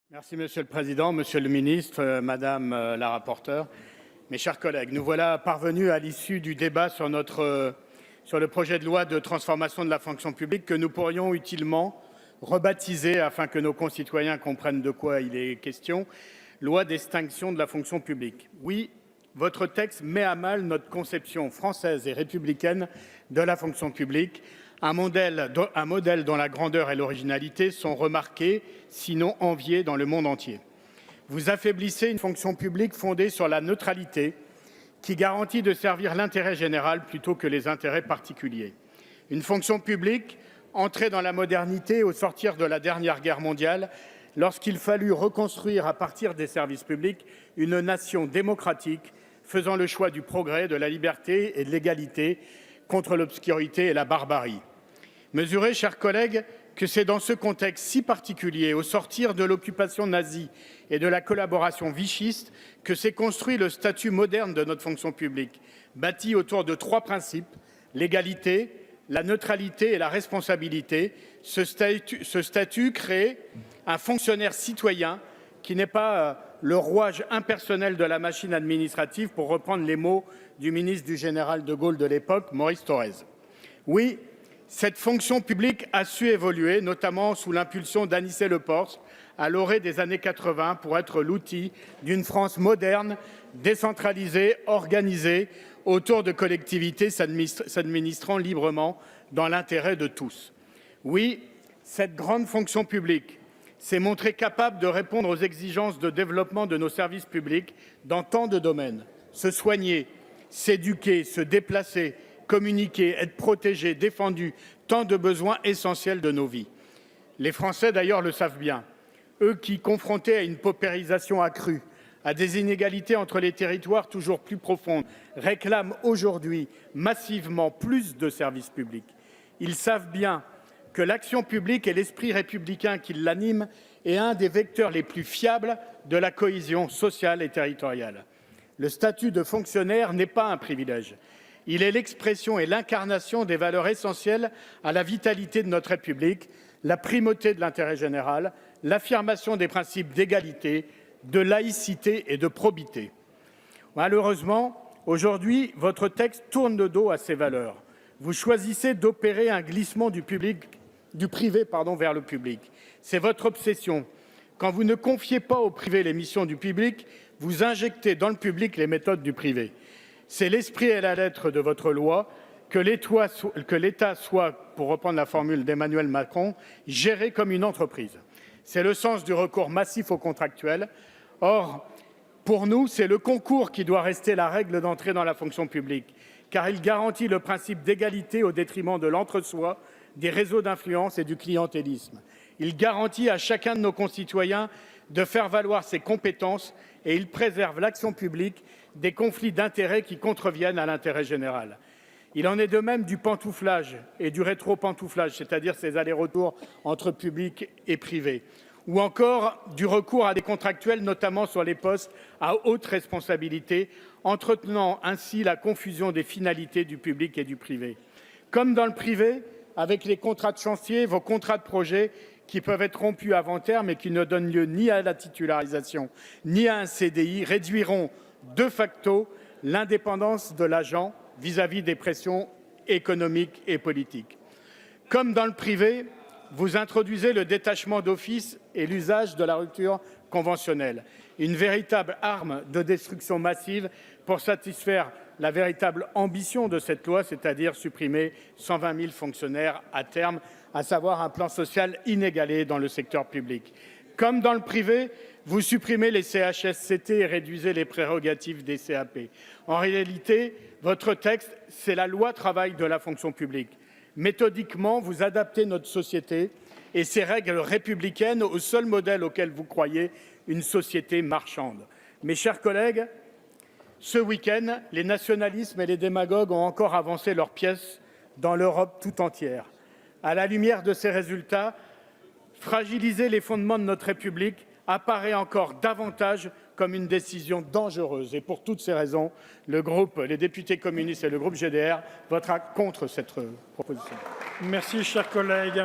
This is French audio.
Merci Monsieur le Président, Monsieur le Ministre, Madame la rapporteure, mes chers collègues. Nous voilà parvenus à l'issue du débat sur le projet de loi de transformation de la fonction publique que nous pourrions utilement rebaptiser, afin que nos concitoyens comprennent de quoi il est question, loi d'extinction de la fonction publique. Oui, votre texte met à mal notre conception française et républicaine de la fonction publique, un modèle dont la grandeur et l'originalité sont remarquées, sinon enviées dans le monde entier. Vous affaiblissez une fonction publique fondée sur la neutralité qui garantit de servir l'intérêt général plutôt que les intérêts particuliers. Une fonction publique entrée dans la modernité au sortir de la dernière guerre mondiale, lorsqu'il fallut reconstruire à partir des services publics une nation démocratique faisant le choix du progrès, de la liberté et de l'égalité contre l'obscurité et la barbarie. Mesurez, chers collègues, que c'est dans ce contexte si particulier, au sortir de l'occupation nazie et de la collaboration vichiste, que s'est construit le statut moderne de notre fonction publique, bâti autour de 3 principes, l'égalité, la neutralité et la responsabilité. Ce statut crée un fonctionnaire citoyen qui n'est pas le rouage impersonnel de la machine administrative, pour reprendre les mots du ministre du général de Gaulle de l'époque, Maurice Thorez. Oui, cette fonction publique a su évoluer, notamment sous l'impulsion d'Anicet Le Pors, à l'orée des années 80, pour être l'outil d'une France moderne, décentralisée, organisée, autour de collectivités s'administrant librement dans l'intérêt de tous. Oui, cette grande fonction publique s'est montrée capable de répondre aux exigences de développement de nos services publics dans tant de domaines. Se soigner, s'éduquer, se déplacer, communiquer, être protégé, défendu, tant de besoins essentiels de nos vies. Les Français, d'ailleurs, le savent bien. Eux qui, confrontés à une paupérisation accrue, à des inégalités entre les territoires toujours plus profondes, réclament aujourd'hui massivement plus de services publics. Ils savent bien que l'action publique et l'esprit républicain qui l'anime est un des vecteurs les plus fiables de la cohésion sociale et territoriale. Le statut de fonctionnaire n'est pas un privilège. Il est l'expression et l'incarnation des valeurs essentielles à la vitalité de notre République, la primauté de l'intérêt général, l'affirmation des principes d'égalité, de laïcité et de probité. Malheureusement, aujourd'hui, votre texte tourne le dos à ces valeurs. Vous choisissez d'opérer un glissement du privé vers le public. C'est votre obsession. Quand vous ne confiez pas au privé les missions du public, vous injectez dans le public les méthodes du privé. C'est l'esprit et la lettre de votre loi que l'État soit, pour reprendre la formule d'Emmanuel Macron, géré comme une entreprise. C'est le sens du recours massif aux contractuels. Or, pour nous, c'est le concours qui doit rester la règle d'entrée dans la fonction publique, car il garantit le principe d'égalité au détriment de l'entre-soi, des réseaux d'influence et du clientélisme. Il garantit à chacun de nos concitoyens de faire valoir ses compétences et il préserve l'action publique des conflits d'intérêts qui contreviennent à l'intérêt général. Il en est de même du pantouflage et du rétro-pantouflage, c'est-à-dire ces allers-retours entre public et privé, ou encore du recours à des contractuels, notamment sur les postes à haute responsabilité, entretenant ainsi la confusion des finalités du public et du privé. Comme dans le privé, avec les contrats de chantier, vos contrats de projet qui peuvent être rompus avant terme et qui ne donnent lieu ni à la titularisation ni à un CDI, réduiront de facto l'indépendance de l'agent vis-à-vis des pressions économiques et politiques. Comme dans le privé, vous introduisez le détachement d'office et l'usage de la rupture conventionnelle, une véritable arme de destruction massive pour satisfaire la véritable ambition de cette loi, c'est-à-dire supprimer 120 000 fonctionnaires à terme, à savoir un plan social inégalé dans le secteur public. Comme dans le privé, vous supprimez les CHSCT et réduisez les prérogatives des CAP. En réalité, votre texte, c'est la loi travail de la fonction publique. Méthodiquement, vous adaptez notre société et ses règles républicaines au seul modèle auquel vous croyez, une société marchande. Mes chers collègues, ce week-end, les nationalismes et les démagogues ont encore avancé leurs pièces dans l'Europe tout entière. À la lumière de ces résultats, fragiliser les fondements de notre République apparaît encore davantage comme une décision dangereuse. Et pour toutes ces raisons, les députés communistes et le groupe GDR votera contre cette proposition. Merci, chers collègues.